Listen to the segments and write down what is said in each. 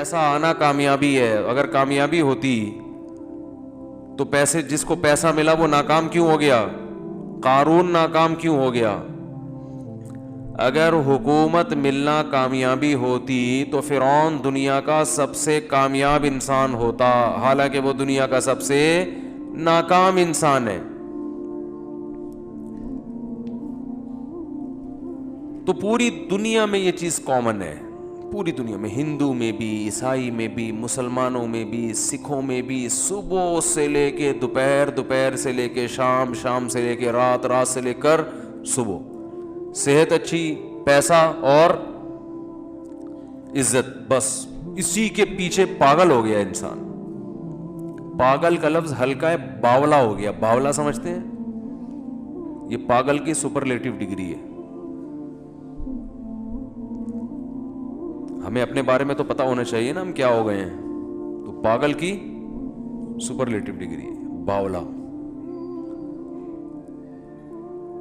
پیسہ آنا کامیابی ہے. اگر کامیابی ہوتی تو پیسے, جس کو پیسہ ملا وہ ناکام کیوں ہو گیا؟ قارون ناکام کیوں ہو گیا؟ اگر حکومت ملنا کامیابی ہوتی تو فرعون دنیا کا سب سے کامیاب انسان ہوتا, حالانکہ وہ دنیا کا سب سے ناکام انسان ہے. تو پوری دنیا میں یہ چیز کامن ہے, پوری دنیا میں, ہندو میں بھی, عیسائی میں بھی, مسلمانوں میں بھی, سکھوں میں بھی, صبح سے لے کے دوپہر, دوپہر سے لے کے شام, شام سے لے کے رات, رات سے لے کر صبح, صحت اچھی, پیسہ اور عزت, بس اسی کے پیچھے پاگل ہو گیا انسان. پاگل کا لفظ ہلکا ہے, باولا ہو گیا. باولا سمجھتے ہیں؟ یہ پاگل کی سپرلیٹو ڈگری ہے. ہمیں اپنے بارے میں تو پتا ہونا چاہیے نا ہم کیا ہو گئے ہیں. تو پاگل کی سپرلیٹو ڈگری ہے باولا.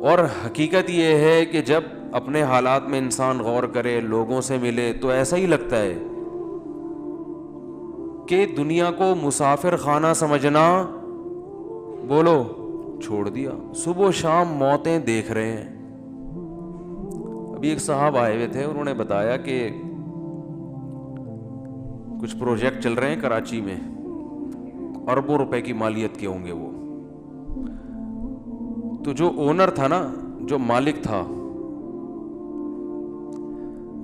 اور حقیقت یہ ہے کہ جب اپنے حالات میں انسان غور کرے, لوگوں سے ملے, تو ایسا ہی لگتا ہے کہ دنیا کو مسافر خانہ سمجھنا, بولو, چھوڑ دیا. صبح شام موتیں دیکھ رہے ہیں. ابھی ایک صاحب آئے ہوئے تھے, انہوں نے بتایا کہ کچھ پروجیکٹ چل رہے ہیں کراچی میں, اربوں روپے کی مالیت کے ہوں گے وہ. تو جو اونر تھا نا, جو مالک تھا,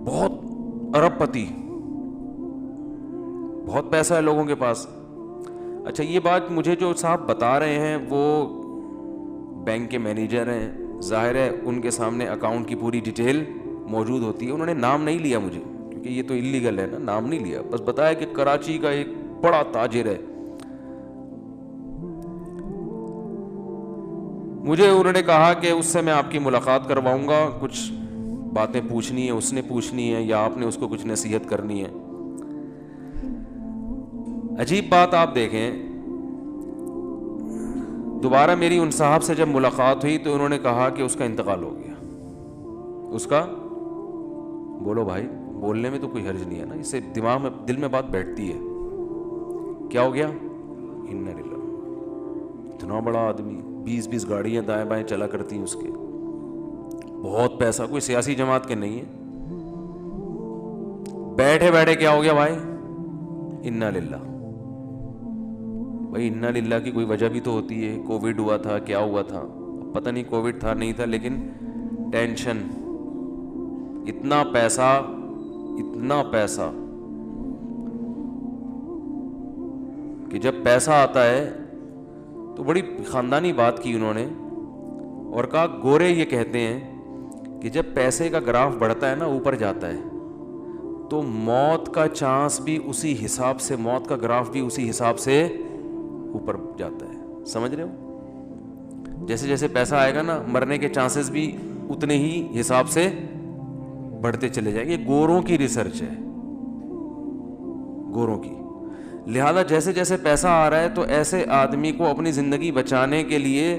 بہت ارب پتی, بہت پیسہ ہے لوگوں کے پاس. اچھا, یہ بات مجھے جو صاحب بتا رہے ہیں وہ بینک کے مینیجر ہیں, ظاہر ہے ان کے سامنے اکاؤنٹ کی پوری ڈیٹیل موجود ہوتی ہے. انہوں نے نام نہیں لیا مجھے, کیونکہ یہ تو انلیگل ہے نا, نام نہیں لیا, بس بتایا کہ کراچی کا ایک بڑا تاجر ہے. مجھے انہوں نے کہا کہ اس سے میں آپ کی ملاقات کرواؤں گا, کچھ باتیں پوچھنی ہے, اس نے پوچھنی ہے یا آپ نے اس کو کچھ نصیحت کرنی ہے. عجیب بات آپ دیکھیں, دوبارہ میری ان صاحب سے جب ملاقات ہوئی تو انہوں نے کہا کہ اس کا انتقال ہو گیا. اس کا, بولو بھائی, بولنے میں تو کوئی حرج نہیں ہے نا, اس سے دماغ میں, دل میں بات بیٹھتی ہے. کیا ہو گیا؟ انا للہ. اتنا بڑا آدمی, 20 گاڑیاں دائیں بائیں چلا کرتی ہیں اس کے, بہت پیسہ, کوئی سیاسی جماعت کے نہیں ہے. بیٹھے بیٹھے کیا ہو گیا بھائی؟ انا للہ. بھائی انا للہ کی کوئی وجہ بھی تو ہوتی ہے. کووڈ ہوا تھا, کیا ہوا تھا, پتہ نہیں کووڈ تھا نہیں تھا, لیکن ٹینشن, اتنا پیسہ, اتنا پیسہ کہ جب پیسہ آتا ہے تو بڑی خاندانی بات کی انہوں نے, اور کہا گورے یہ کہتے ہیں کہ جب پیسے کا گراف بڑھتا ہے نا, اوپر جاتا ہے, تو موت کا چانس بھی اسی حساب سے, موت کا گراف بھی اسی حساب سے اوپر جاتا ہے. سمجھ رہے ہو؟ جیسے جیسے پیسہ آئے گا نا, مرنے کے چانسز بھی اتنے ہی حساب سے بڑھتے چلے جائیں گے. گوروں کی ریسرچ ہے, گوروں کی. لہذا جیسے جیسے پیسہ آ رہا ہے تو ایسے آدمی کو اپنی زندگی بچانے کے لیے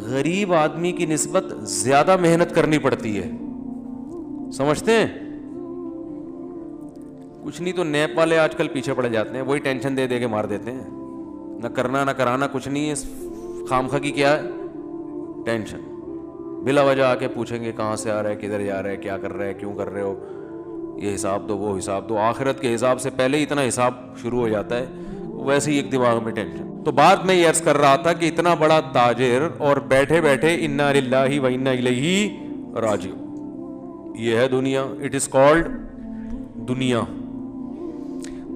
غریب آدمی کی نسبت زیادہ محنت کرنی پڑتی ہے. سمجھتے ہیں؟ کچھ نہیں تو نیب والے آج کل پیچھے پڑ جاتے ہیں, وہی ٹینشن دے دے کے مار دیتے ہیں. نہ کرنا نہ کرانا کچھ نہیں ہے, خامخواہ کی کیا ہے ٹینشن. بلا وجہ آ کے پوچھیں گے کہاں سے آ رہا ہے, کدھر جا رہا ہے, کیا کر رہا ہے, کیوں کر رہے ہو, یہ حساب دو, وہ حساب دو. آخرت کے حساب سے پہلے ہی اتنا حساب شروع ہو جاتا ہے, ویسے ہی ایک دماغ میں ٹینشن. تو بات میں یہ عرض کر رہا تھا کہ اتنا بڑا تاجر اور بیٹھے بیٹھے انا للہ و انا الیہ راجعون, یہ ہے دنیا. اٹ از کالڈ دنیا.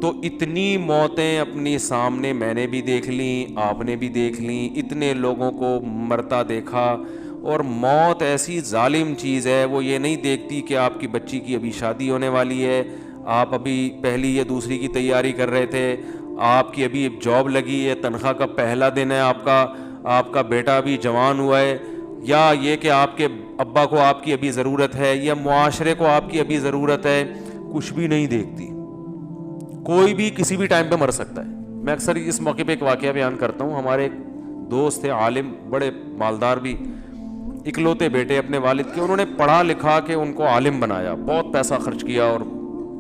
تو اتنی موتیں اپنی سامنے میں نے بھی دیکھ لیں, آپ نے بھی دیکھ لیں, اتنے لوگوں کو مرتا دیکھا. اور موت ایسی ظالم چیز ہے, وہ یہ نہیں دیکھتی کہ آپ کی بچی کی ابھی شادی ہونے والی ہے, آپ ابھی پہلی یا دوسری کی تیاری کر رہے تھے, آپ کی ابھی ایک جاب لگی ہے, تنخواہ کا پہلا دن ہے آپ کا بیٹا ابھی جوان ہوا ہے, یا یہ کہ آپ کے ابا کو آپ کی ابھی ضرورت ہے, یا معاشرے کو آپ کی ابھی ضرورت ہے, کچھ بھی نہیں دیکھتی. کوئی بھی کسی بھی ٹائم پہ مر سکتا ہے. میں اکثر اس موقع پہ ایک واقعہ بیان کرتا ہوں. ہمارے ایک دوست تھے, عالم, بڑے مالدار بھی, اکلوتے بیٹے اپنے والد کے. انہوں نے پڑھا لکھا کے ان کو عالم بنایا, بہت پیسہ خرچ کیا اور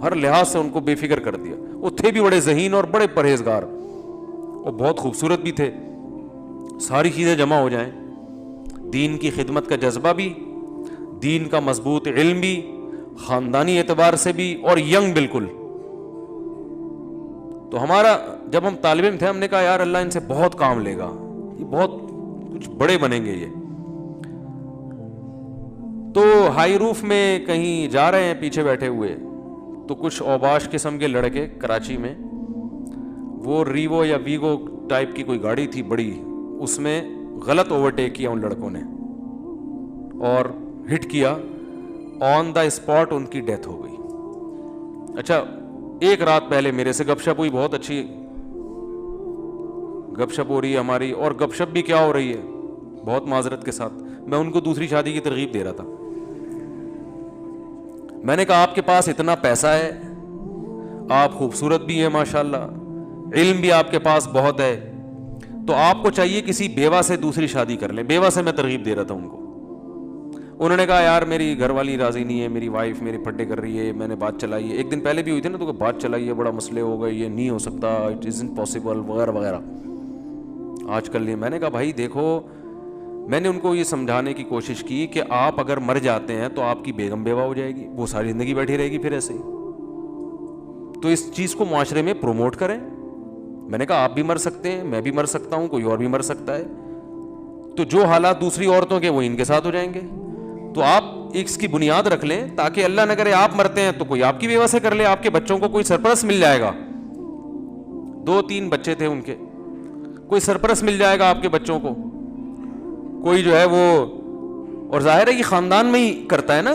ہر لحاظ سے ان کو بے فکر کر دیا. وہ تھے بھی بڑے ذہین اور بڑے پرہیزگار, اور بہت خوبصورت بھی تھے. ساری چیزیں جمع ہو جائیں, دین کی خدمت کا جذبہ بھی, دین کا مضبوط علم بھی, خاندانی اعتبار سے بھی, اور ینگ بالکل. تو ہمارا جب ہم طالب علم تھے, ہم نے کہا یار اللہ ان سے بہت کام لے گا, یہ بہت کچھ بڑے بنیں گے یہ. تو ہائی روف میں کہیں جا رہے ہیں پیچھے بیٹھے ہوئے, تو کچھ اوباش قسم کے لڑکے کراچی میں, وہ ریوو یا ویگو ٹائپ کی کوئی گاڑی تھی بڑی, اس میں غلط اوورٹیک کیا ان لڑکوں نے اور ہٹ کیا. آن دا اسپاٹ ان کی ڈیتھ ہو گئی. اچھا, ایک رات پہلے میرے سے گپ شپ ہوئی, بہت اچھی گپ شپ ہو رہی ہے ہماری, اور گپ شپ بھی کیا ہو رہی ہے بہت معذرت کے ساتھ, میں ان کو دوسری شادی کی ترغیب دے رہا تھا. میں نے کہا آپ کے پاس اتنا پیسہ ہے, آپ خوبصورت بھی ہیں ماشاءاللہ, علم بھی آپ کے پاس بہت ہے, تو آپ کو چاہیے کسی بیوہ سے دوسری شادی کر لیں. بیوہ سے میں ترغیب دے رہا تھا ان کو. انہوں نے کہا یار میری گھر والی راضی نہیں ہے, میری وائف میری پھٹے کر رہی ہے, میں نے بات چلائی ہے, ایک دن پہلے بھی ہوئی تھی نا, تو بات چلائی ہے, بڑا مسئلے ہو گئے, یہ نہیں ہو سکتا, اٹ ازنٹ پاسبل وغیرہ وغیرہ. آج کل نہیں. میں نے کہا بھائی دیکھو, میں نے ان کو یہ سمجھانے کی کوشش کی کہ آپ اگر مر جاتے ہیں تو آپ کی بیگم بیوہ ہو جائے گی, وہ ساری زندگی بیٹھی رہے گی پھر ایسے ہی. تو اس چیز کو معاشرے میں پروموٹ کریں. میں نے کہا آپ بھی مر سکتے ہیں, میں بھی مر سکتا ہوں, کوئی اور بھی مر سکتا ہے, تو جو حالات دوسری عورتوں کے وہ ان کے ساتھ ہو جائیں گے. تو آپ اس کی بنیاد رکھ لیں تاکہ اللہ نہ کرے آپ مرتے ہیں تو کوئی آپ کی بیوہ سے کر لے, آپ کے بچوں کو کوئی سرپرست مل جائے گا. 2-3 بچے تھے ان کے, کوئی سرپرست مل جائے گا آپ کے بچوں کو, کوئی جو ہے وہ. اور ظاہر ہے کہ خاندان میں ہی کرتا ہے نا,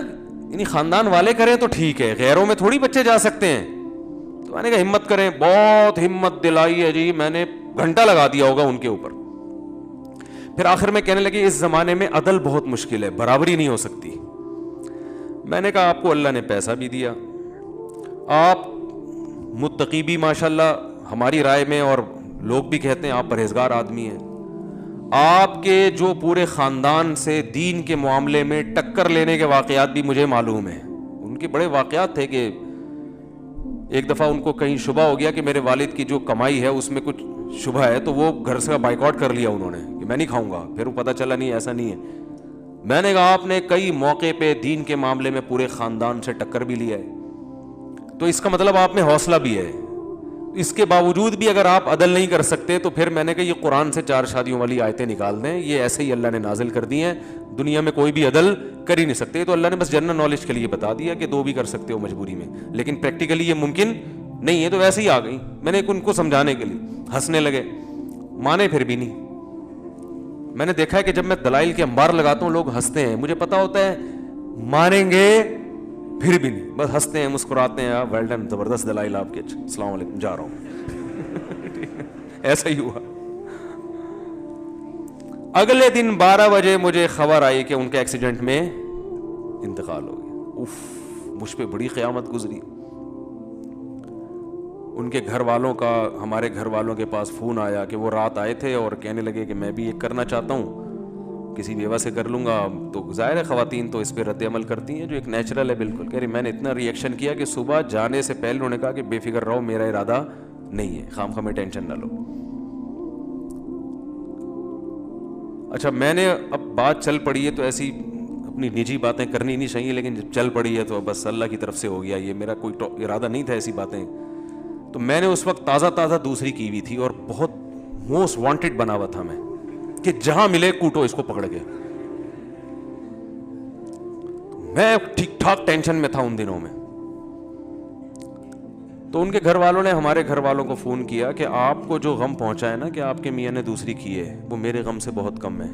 یعنی خاندان والے کریں تو ٹھیک ہے, غیروں میں تھوڑی بچے جا سکتے ہیں. تو میں نے کہا ہمت کریں, بہت ہمت دلائی ہے جی, میں نے گھنٹہ لگا دیا ہوگا ان کے اوپر. پھر آخر میں کہنے لگے اس زمانے میں عدل بہت مشکل ہے, برابری نہیں ہو سکتی. میں نے کہا آپ کو اللہ نے پیسہ بھی دیا, آپ متقی بھی ماشاءاللہ ہماری رائے میں, اور لوگ بھی کہتے ہیں آپ پرہیزگار آدمی ہیں. آپ کے جو پورے خاندان سے دین کے معاملے میں ٹکر لینے کے واقعات بھی مجھے معلوم ہیں. ان کے بڑے واقعات تھے کہ ایک دفعہ ان کو کہیں شبہ ہو گیا کہ میرے والد کی جو کمائی ہے اس میں کچھ شبہ ہے, تو وہ گھر سے بائیکاٹ کر لیا انہوں نے کہ میں نہیں کھاؤں گا. پھر وہ پتہ چلا نہیں ایسا نہیں ہے. میں نے کہا آپ نے کئی موقع پہ دین کے معاملے میں پورے خاندان سے ٹکر بھی لیا ہے, تو اس کا مطلب آپ میں حوصلہ بھی ہے. اس کے باوجود بھی اگر آپ عدل نہیں کر سکتے تو پھر میں نے کہا یہ قرآن سے 4 شادیوں والی آیتیں نکال دیں, یہ ایسے ہی اللہ نے نازل کر دی ہیں, دنیا میں کوئی بھی عدل کر ہی نہیں سکتے. تو اللہ نے بس جنرل نالج کے لیے بتا دیا کہ 2 بھی کر سکتے ہو مجبوری میں, لیکن پریکٹیکلی یہ ممکن نہیں ہے. تو ویسے ہی آ گئی. میں نے ان کو سمجھانے کے لیے, ہنسنے لگے, مانے پھر بھی نہیں. میں نے دیکھا ہے کہ جب میں دلائل کے انبار لگاتا ہوں لوگ ہنستے ہیں, مجھے پتا ہوتا ہے مانیں گے پھر بھی نہیں, بس ہنستے ہیں مسکراتے ہیں, ویل ڈن, زبردست دلائل آپ کے, السلام علیکم, جا رہا ہوں. ایسا ہی ہوا. اگلے دن 12 بجے مجھے خبر آئی کہ ان کے ایکسیڈنٹ میں انتقال ہو گیا. اف, مجھ پہ بڑی قیامت گزری. ان کے گھر والوں کا ہمارے گھر والوں کے پاس فون آیا کہ وہ رات آئے تھے اور کہنے لگے کہ میں بھی ایک کرنا چاہتا ہوں, کسی بیوہ سے کر لوں گا. تو ظاہر ہے خواتین تو اس پہ رد عمل کرتی ہیں جو ایک نیچرل ہے بالکل. کہہ رہی میں نے اتنا ری ایکشن کیا کہ صبح جانے سے پہلے انہوں نے کہا کہ بے فکر رہو, میرا ارادہ نہیں ہے, خام خواہ ٹینشن نہ لو. اچھا, میں نے اب بات چل پڑی ہے تو ایسی اپنی نجی باتیں کرنی نہیں چاہیے, لیکن جب چل پڑی ہے تو بس اللہ کی طرف سے ہو گیا. یہ میرا کوئی ارادہ نہیں تھا ایسی باتیں. تو میں نے اس وقت تازہ دوسری کی ہوئی تھی اور بہت موسٹ وانٹڈ بنا ہوا تھا میں کہ جہاں ملے کوٹو اس کو پکڑ کے. میں ٹھیک ٹھاک ٹینشن میں تھا ان دنوں میں. تو ان کے گھر والوں نے ہمارے گھر والوں کو فون کیا کہ آپ کو جو غم پہنچا ہے نا کہ آپ کے میاں نے دوسری کی ہے, وہ میرے غم سے بہت کم ہے.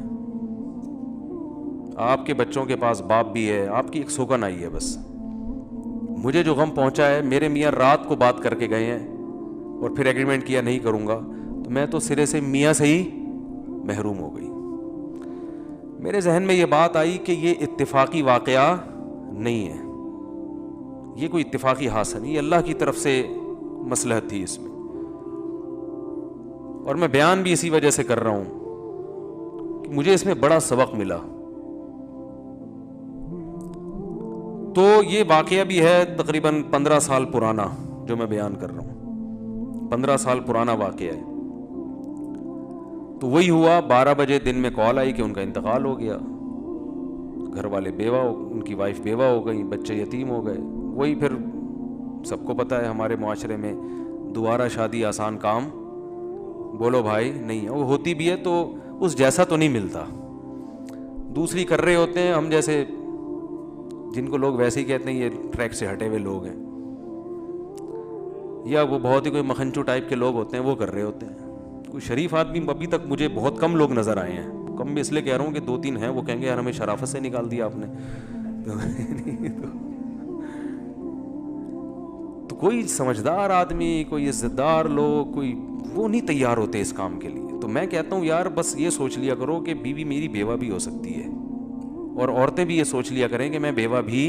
آپ کے بچوں کے پاس باپ بھی ہے, آپ کی ایک سوگن آئی ہے. بس مجھے جو غم پہنچا ہے, میرے میاں رات کو بات کر کے گئے ہیں اور پھر ایگریمنٹ کیا نہیں کروں گا, تو میں تو سرے سے میاں سے ہی محروم ہو گئی. میرے ذہن میں یہ بات آئی کہ یہ اتفاقی واقعہ نہیں ہے, یہ کوئی اتفاقی حادثہ نہیں, یہ اللہ کی طرف سے مصلحت تھی اس میں. اور میں بیان بھی اسی وجہ سے کر رہا ہوں کہ مجھے اس میں بڑا سبق ملا. تو یہ واقعہ بھی ہے تقریباً 15 سال پرانا جو میں بیان کر رہا ہوں، 15 سال پرانا واقعہ ہے. تو وہی ہوا، 12 بجے دن میں کال آئی کہ ان کا انتقال ہو گیا. گھر والے ان کی وائف بیوہ ہو گئی، بچے یتیم ہو گئے. وہی پھر سب کو پتہ ہے ہمارے معاشرے میں دوبارہ شادی آسان کام بولو بھائی نہیں ہے. وہ ہوتی بھی ہے تو اس جیسا تو نہیں ملتا، دوسری کر رہے ہوتے ہیں. ہم جیسے جن کو لوگ ویسے ہی کہتے ہیں یہ ٹریک سے ہٹے ہوئے لوگ ہیں، یا وہ بہت ہی کوئی مکھنچو ٹائپ کے لوگ ہوتے ہیں، وہ کر رہے ہوتے ہیں. کوئی شریف آدمی ابھی تک مجھے بہت کم لوگ نظر آئے ہیں. کم بھی اس لیے کہہ رہا ہوں کہ 2-3 ہیں، وہ کہیں گے یار ہمیں شرافت سے نکال دیا آپ نے. تو کوئی سمجھدار آدمی، کوئی عزت دار لوگ، کوئی وہ نہیں تیار ہوتے اس کام کے لیے. تو میں کہتا ہوں یار بس یہ سوچ لیا کرو کہ بیوی میری بیوہ بھی ہو سکتی ہے، اور عورتیں بھی یہ سوچ لیا کریں کہ میں بیوہ بھی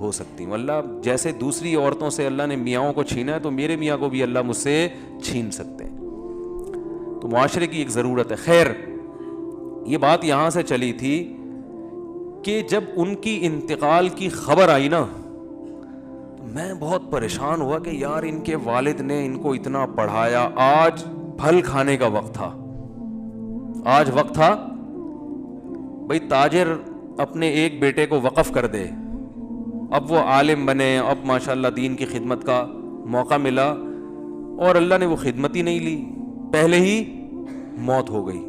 ہو سکتی ہوں. اللہ جیسے دوسری عورتوں سے اللہ نے میاں کو چھینا ہے تو میرے میاں کو بھی اللہ مجھ سے چھین سکتے ہیں. تو معاشرے کی ایک ضرورت ہے. خیر یہ بات یہاں سے چلی تھی کہ جب ان کی انتقال کی خبر آئی نا تو میں بہت پریشان ہوا کہ یار ان کے والد نے ان کو اتنا پڑھایا، آج پھل کھانے کا وقت تھا. آج وقت تھا بھئی تاجر اپنے ایک بیٹے کو وقف کر دے، اب وہ عالم بنے، اب ماشاءاللہ دین کی خدمت کا موقع ملا، اور اللہ نے وہ خدمت ہی نہیں لی، پہلے ہی موت ہو گئی.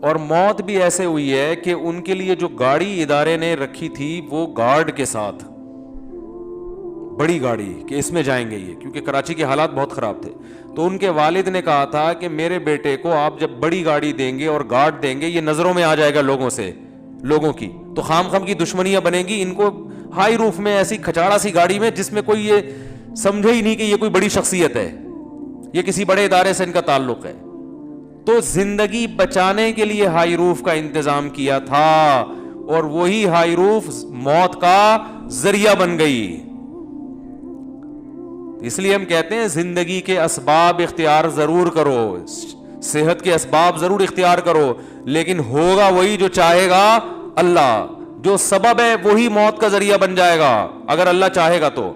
اور موت بھی ایسے ہوئی ہے کہ ان کے لیے جو گاڑی ادارے نے رکھی تھی وہ گارڈ کے ساتھ، بڑی گاڑی کہ اس میں جائیں گے یہ، کیونکہ کراچی کے حالات بہت خراب تھے. تو ان کے والد نے کہا تھا کہ میرے بیٹے کو آپ جب بڑی گاڑی دیں گے اور گارڈ دیں گے، یہ نظروں میں آ جائے گا لوگوں کی، تو خام خام کی دشمنیاں بنیں گی. ان کو ہائی روف میں ایسی کھچاڑا سی گاڑی میں جس میں کوئی یہ سمجھے ہی نہیں کہ یہ کوئی بڑی شخصیت ہے، یہ کسی بڑے ادارے سے ان کا تعلق ہے. تو زندگی بچانے کے لیے ہائی روف کا انتظام کیا تھا، اور وہی ہائی روف موت کا ذریعہ بن گئی. اس لیے ہم کہتے ہیں زندگی کے اسباب اختیار ضرور کرو، صحت کے اسباب ضرور اختیار کرو، لیکن ہوگا وہی جو چاہے گا اللہ. جو سبب ہے وہی موت کا ذریعہ بن جائے گا اگر اللہ چاہے گا. تو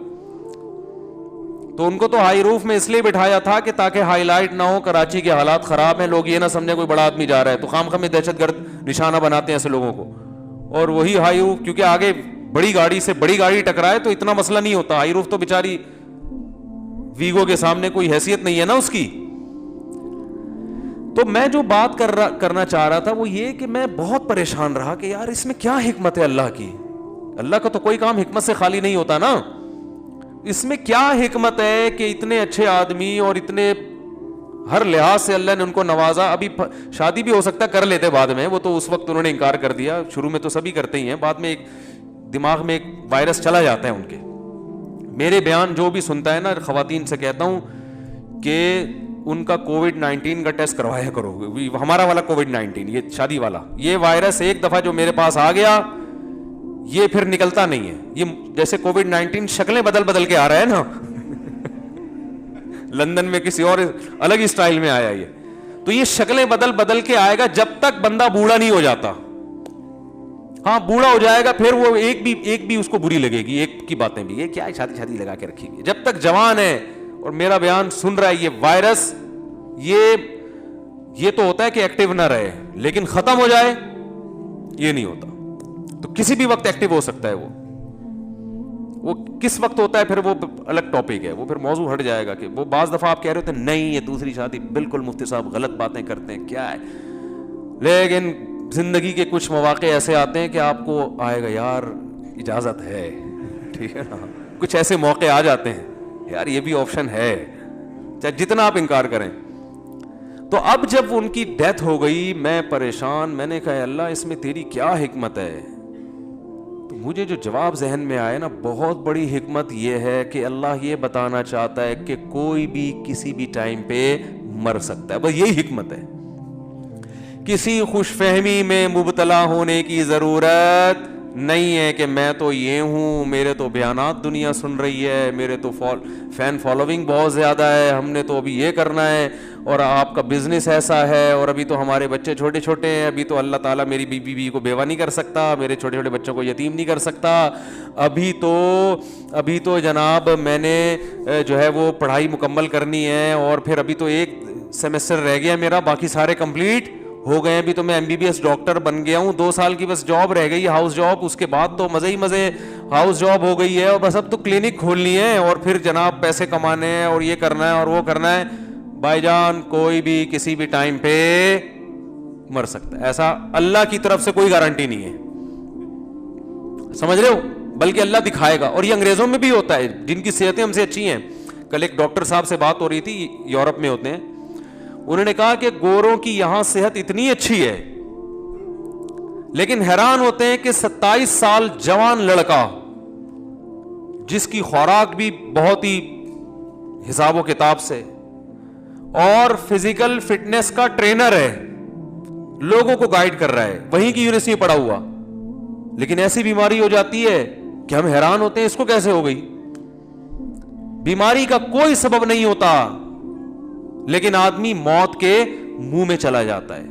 ان کو تو ہائی روف میں اس لیے بٹھایا تھا کہ تاکہ ہائی لائٹ نہ ہو، کراچی کے حالات خراب ہیں، لوگ یہ نہ سمجھے کوئی بڑا آدمی جا رہا ہے، تو خام خام دہشت گرد نشانہ بناتے ہیں ایسے لوگوں کو. اور وہی ہائی روف، کیونکہ آگے بڑی گاڑی سے بڑی گاڑی ٹکرائے تو اتنا مسئلہ نہیں ہوتا. ہائی روف تو بیچاری ویگو کے سامنے کوئی حیثیت نہیں ہے نا اس کی. تو میں جو بات کرنا چاہ رہا تھا وہ یہ کہ میں بہت پریشان رہا کہ یار اس میں کیا حکمت ہے اللہ کی. اللہ کا تو کوئی کام حکمت سے خالی نہیں ہوتا نا. اس میں کیا حکمت ہے کہ اتنے اچھے آدمی اور اتنے ہر لحاظ سے اللہ نے ان کو نوازا. ابھی شادی بھی ہو سکتا کر لیتے بعد میں، وہ تو اس وقت انہوں نے انکار کر دیا. شروع میں تو سبھی کرتے ہی ہیں، بعد میں ایک دماغ میں ایک وائرس چلا جاتا ہے ان کے. میرے بیان جو بھی سنتا ہے نا، خواتین سے کہتا ہوں کہ ان کا کووڈ-19 کا ٹیسٹ کروایا کرو. ہمارا والا کووڈ-19، یہ شادی والا، یہ وائرس ایک دفعہ جو میرے پاس آ گیا یہ پھر نکلتا نہیں ہے. یہ جیسے کووڈ-19 شکلیں بدل کے آ رہا ہے نا لندن میں کسی اور الگ ہی سٹائل میں آیا یہ، تو یہ شکلیں بدل کے آئے گا جب تک بندہ بوڑھا نہیں ہو جاتا. ہاں بوڑھا ہو جائے گا پھر وہ ایک بھی اس کو بری لگے گی، ایک کی باتیں بھی، یہ کیا شادی لگا کے رکھی گی. جب تک جوان ہے اور میرا بیان سن رہا ہے، یہ وائرس یہ تو ہوتا ہے کہ ایکٹیو نہ رہے، لیکن ختم ہو جائے یہ نہیں ہوتا. تو کسی بھی وقت ایکٹیو ہو سکتا ہے. وہ کس وقت ہوتا ہے پھر وہ الگ ٹاپک ہے، وہ پھر موضوع ہٹ جائے گا. کہ وہ بعض دفعہ آپ کہہ رہے ہوتے ہیں نہیں یہ دوسری شادی بالکل مفتی صاحب غلط باتیں کرتے ہیں، کیا ہے، لیکن زندگی کے کچھ مواقع ایسے آتے ہیں کہ آپ کو آئے گا یار اجازت ہے، ٹھیک ہے نا. کچھ ایسے موقع آ جاتے ہیں یار یہ بھی آپشن ہے، چاہے جتنا آپ انکار کریں. تو اب جب ان کی ڈیتھ ہو گئی میں پریشان، میں نے کہا اللہ اس میں تیری کیا حکمت ہے. تو مجھے جو جواب ذہن میں آیا نا، بہت بڑی حکمت یہ ہے کہ اللہ یہ بتانا چاہتا ہے کہ کوئی بھی کسی بھی ٹائم پہ مر سکتا ہے. بس یہی حکمت ہے. کسی خوش فہمی میں مبتلا ہونے کی ضرورت نہیں ہے کہ میں تو یہ ہوں, میرے تو بیانات دنیا سن رہی ہے, میرے تو فین فالوونگ بہت زیادہ ہے, ہم نے تو ابھی یہ کرنا ہے, اور آپ کا بزنس ایسا ہے, اور ابھی تو ہمارے بچے چھوٹے چھوٹے ہیں, ابھی تو اللہ تعالیٰ میری بیوی کو بیوہ نہیں کر سکتا, میرے چھوٹے چھوٹے بچوں کو یتیم نہیں کر سکتا, ابھی تو جناب میں نے جو ہے وہ پڑھائی مکمل کرنی ہے, اور پھر ابھی تو ایک سیمسٹر رہ گیا میرا, باقی سارے کمپلیٹ ہو گئے, ابھی تو میں MBBS ڈاکٹر بن گیا ہوں, 2 سال کی بس جاب رہ گئی, ہاؤس جاب, اس کے بعد تو مزے ہی مزے ہاؤس جاب ہو گئی ہے, اور بس اب تو کلینک کھولنی ہے, اور پھر جناب پیسے کمانے ہیں, اور یہ کرنا ہے اور وہ کرنا ہے. بھائی جان کوئی بھی کسی بھی ٹائم پہ مر سکتا ہے, ایسا اللہ کی طرف سے کوئی گارنٹی نہیں ہے, سمجھ رہے ہو, بلکہ اللہ دکھائے گا. اور یہ انگریزوں میں بھی ہوتا ہے جن کی صحتیں ہم سے اچھی ہیں. کل ایک ڈاکٹر صاحب سے بات ہو رہی تھی, یورپ میں ہوتے ہیں, انہوں نے کہا کہ گوروں کی یہاں صحت اتنی اچھی ہے, لیکن حیران ہوتے ہیں کہ 27 سال جوان لڑکا جس کی خوراک بھی بہت ہی حساب و کتاب سے, اور فزیکل فٹنس کا ٹرینر ہے, لوگوں کو گائیڈ کر رہا ہے, وہیں کی یونیورسٹی میں پڑھا ہوا, لیکن ایسی بیماری ہو جاتی ہے کہ ہم حیران ہوتے ہیں اس کو کیسے ہو گئی. بیماری کا کوئی سبب نہیں ہوتا, لیکن آدمی موت کے منہ میں چلا جاتا ہے.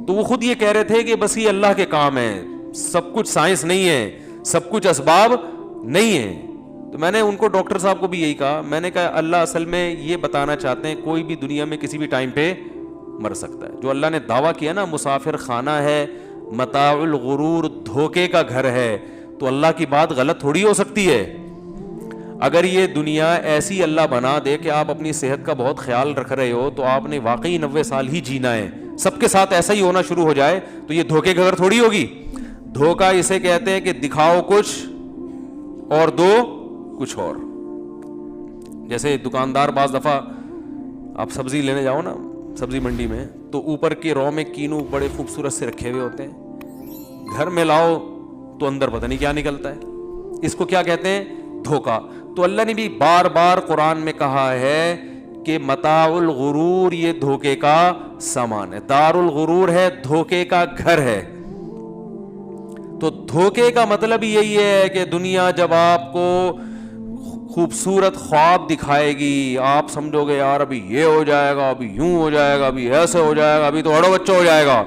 تو وہ خود یہ کہہ رہے تھے کہ بس یہ اللہ کے کام ہے, سب کچھ سائنس نہیں ہے, سب کچھ اسباب نہیں ہے. تو میں نے ان کو, ڈاکٹر صاحب کو بھی یہی کہا, میں نے کہا اللہ اصل میں یہ بتانا چاہتے ہیں کوئی بھی دنیا میں کسی بھی ٹائم پہ مر سکتا ہے. جو اللہ نے دعویٰ کیا نا مسافر خانہ ہے, متاع الغرور, دھوکے کا گھر ہے, تو اللہ کی بات غلط تھوڑی ہو سکتی ہے. اگر یہ دنیا ایسی اللہ بنا دے کہ آپ اپنی صحت کا بہت خیال رکھ رہے ہو, تو آپ نے واقعی 90 سال ہی جینا ہے, سب کے ساتھ ایسا ہی ہونا شروع ہو جائے, تو یہ دھوکے کا گھر تھوڑی ہوگی. دھوکہ اسے کہتے ہیں کہ دکھاؤ کچھ اور دو کچھ اور. جیسے دکاندار بعض دفعہ آپ سبزی لینے جاؤ نا سبزی منڈی میں, تو اوپر کے رو میں کینو بڑے خوبصورت سے رکھے ہوئے ہوتے ہیں, گھر میں لاؤ تو اندر پتہ نہیں کیا نکلتا ہے. اس کو کیا کہتے ہیں؟ دھوکا. تو اللہ نے بھی بار بار قرآن میں کہا ہے کہ متاع الغرور یہ دھوکے کا سامان ہے, دار الغرور ہے, دھوکے کا گھر ہے. تو دھوکے کا مطلب یہی ہے کہ دنیا جب آپ کو خوبصورت خواب دکھائے گی, آپ سمجھو گے یار ابھی یہ ہو جائے گا, ابھی یوں ہو جائے گا, ابھی ایسے ہو جائے گا, ابھی تو اڑو بچہ ہو جائے گا,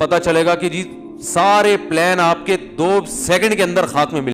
پتہ چلے گا کہ جی سارے پلان آپ کے 2 سیکنڈ کے اندر خاک میں مل